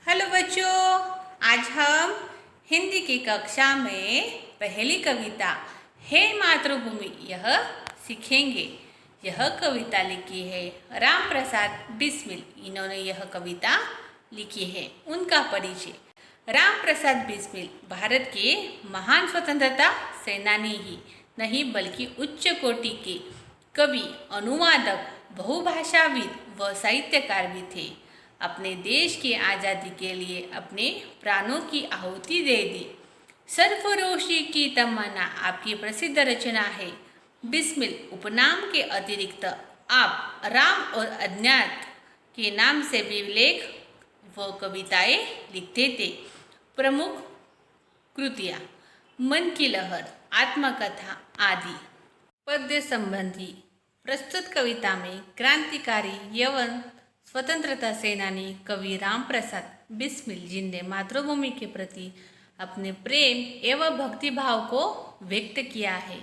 Hello बच्चों, आज हम हिंदी की कक्षा में पहली कविता हे मातृभूमि यह सीखेंगे। यह कविता लिखी है राम प्रसाद बिस्मिल। इन्होंने यह कविता लिखी है। उनका परिचय। राम प्रसाद बिस्मिल भारत के महान स्वतंत्रता सेनानी ही नहीं बल्कि उच्च कोटि के कवि, अनुवादक, बहुभाषाविद व साहित्यकार भी थे। अपने देश की आज़ादी के लिए अपने प्राणों की आहुति दे दी। सरफरोशी की तमन्ना आपकी प्रसिद्ध रचना है। बिस्मिल उपनाम के अतिरिक्त आप राम और अज्ञात के नाम से भी लेख व कविताएं लिखते थे। प्रमुख कृतियाँ मन की लहर, आत्मकथा आदि। पद्य संबंधी प्रस्तुत कविता में क्रांतिकारी यवन स्वतंत्रता सेनानी कवि राम प्रसाद बिस्मिल जिनने मातृभूमि के प्रति अपने प्रेम एवं भक्तिभाव को व्यक्त किया है,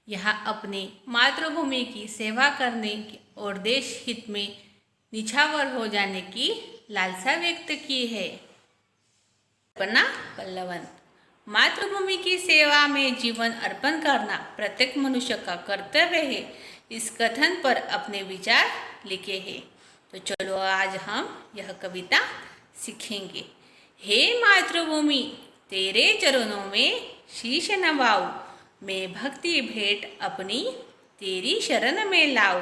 यहाँ अपनी मातृभूमि की सेवा करने और देश हित में निछावर हो जाने की लालसा व्यक्त की है। कल्पना पल्लवन। मातृभूमि की सेवा में जीवन अर्पण करना प्रत्येक मनुष्य का कर्तव्य है। इस कथन पर अपने विचार लिखे हैं। तो चलो आज हम यह कविता सीखेंगे। हे मातृभूमि तेरे चरणों में शीश नवाऊं, मैं भक्ति भेंट अपनी तेरी शरण में लाऊं।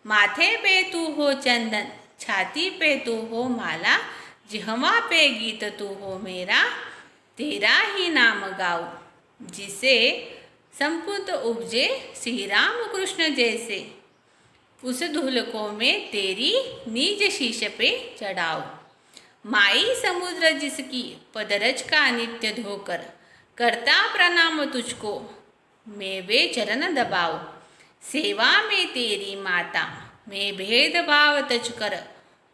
माथे पे तू हो चंदन, छाती पे तू हो माला, जिह्वा पे गीत तू हो मेरा, तेरा ही नाम गाऊं। जिसे संपुट उपजे श्री राम कृष्ण जैसे, उस धूल को मैं तेरी निज शीश पे चढ़ाऊं। माई समुद्र जिसकी पदरज का नित्य धोकर, करता प्रणाम तुझको मैं वे चरण दबाऊं। सेवा में तेरी माता मैं भेदभाव तज कर,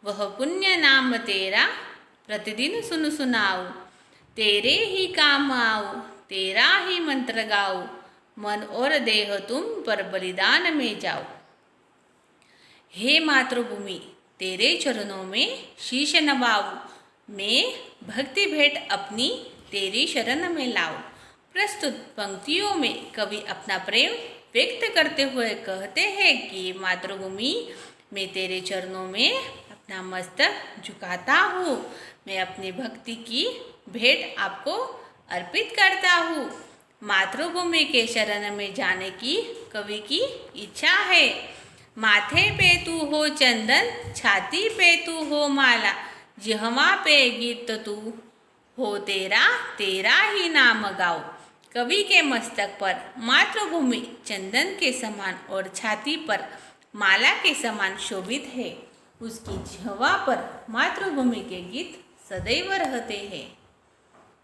वह पुण्य नाम तेरा प्रतिदिन सुन सुनाऊं। तेरे ही काम आऊं, तेरा ही मंत्र गाऊं, मन और देह तुम पर बलिदान में जाऊं। हे मातृभूमि तेरे चरणों में शीश नवाऊं, मैं भक्ति भेंट अपनी तेरी शरण में लाऊं। प्रस्तुत पंक्तियों में कवि अपना प्रेम व्यक्त करते हुए कहते हैं कि मातृभूमि मैं तेरे चरणों में अपना मस्तक झुकाता हूँ, मैं अपनी भक्ति की भेंट आपको अर्पित करता हूँ। मातृभूमि के शरण में जाने की कवि की इच्छा है। माथे पे तू हो चंदन, छाती पे तू हो माला, जिह्वा पे गीत तू हो तेरा, तेरा ही नाम गाओ। कवि के मस्तक पर मातृभूमि चंदन के समान और छाती पर माला के समान शोभित है। उसकी जिह्वा पर मातृभूमि के गीत सदैव रहते हैं।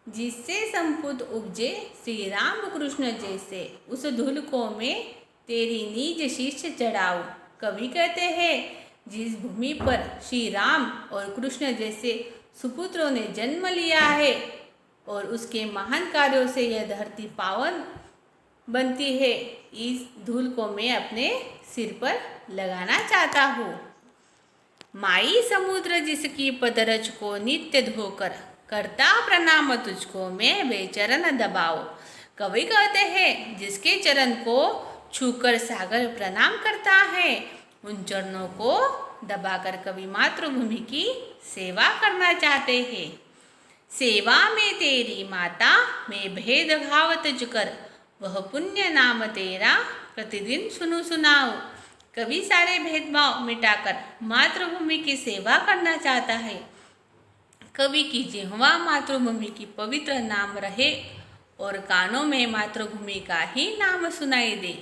जिससे संपुट उपजे श्री राम कृष्ण जैसे, उस धूल को मैं तेरी निज शीश चढ़ाऊं। कवि कहते हैं जिस भूमि पर श्री राम और कृष्ण जैसे सुपुत्रों ने जन्म लिया है और उसके महान कार्यों से यह धरती पावन बनती है, इस धूल को मैं अपने सिर पर लगाना चाहता हूँ। माई समुद्र जिसकी पदरज को नित्य धोकर, करता प्रणाम तुझको मैं बेचरण दबाओ। कवि कहते हैं जिसके चरण को छूकर सागर प्रणाम करता है, उन चरणों को दबाकर कवि मातृभूमि की सेवा करना चाहते हैं। सेवा में तेरी माता मैं भेदभाव तज कर, वह पुण्य नाम तेरा प्रतिदिन सुनु सुनाऊं। कवि सारे भेदभाव मिटाकर मातृभूमि की सेवा करना चाहता है। कवि की जिह्वा मातृभूमि की पवित्र नाम रहे और कानों में मातृभूमि का ही नाम सुनाई दे।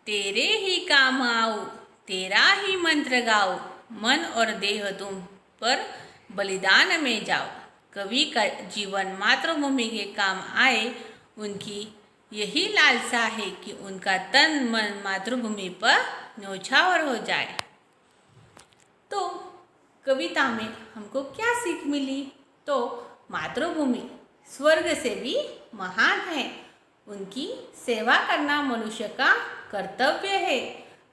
तेरे ही काम आऊं, तेरा ही मंत्र गाऊं, मन और देह तुम पर बलिदान में जाओ। कवि का जीवन मातृभूमि के काम आए, उनकी यही लालसा है कि उनका तन मन मातृभूमि पर न्योछावर हो जाए। तो कविता में हमको क्या सीख मिली? तो मातृभूमि स्वर्ग से भी महान है, उनकी सेवा करना मनुष्य का कर्तव्य है।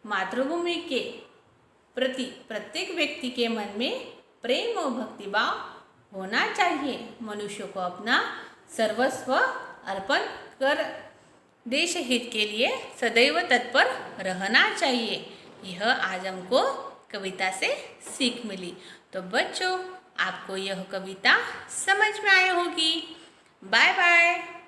मातृभूमि के प्रति प्रत्येक व्यक्ति के मन में प्रेम और भक्तिभाव होना चाहिए। मनुष्य को अपना सर्वस्व अर्पण कर देश हित के लिए सदैव तत्पर रहना चाहिए। यह आज हमको कविता से सीख मिली। तो बच्चों, आपको यह कविता समझ में आई होगी। Bye bye.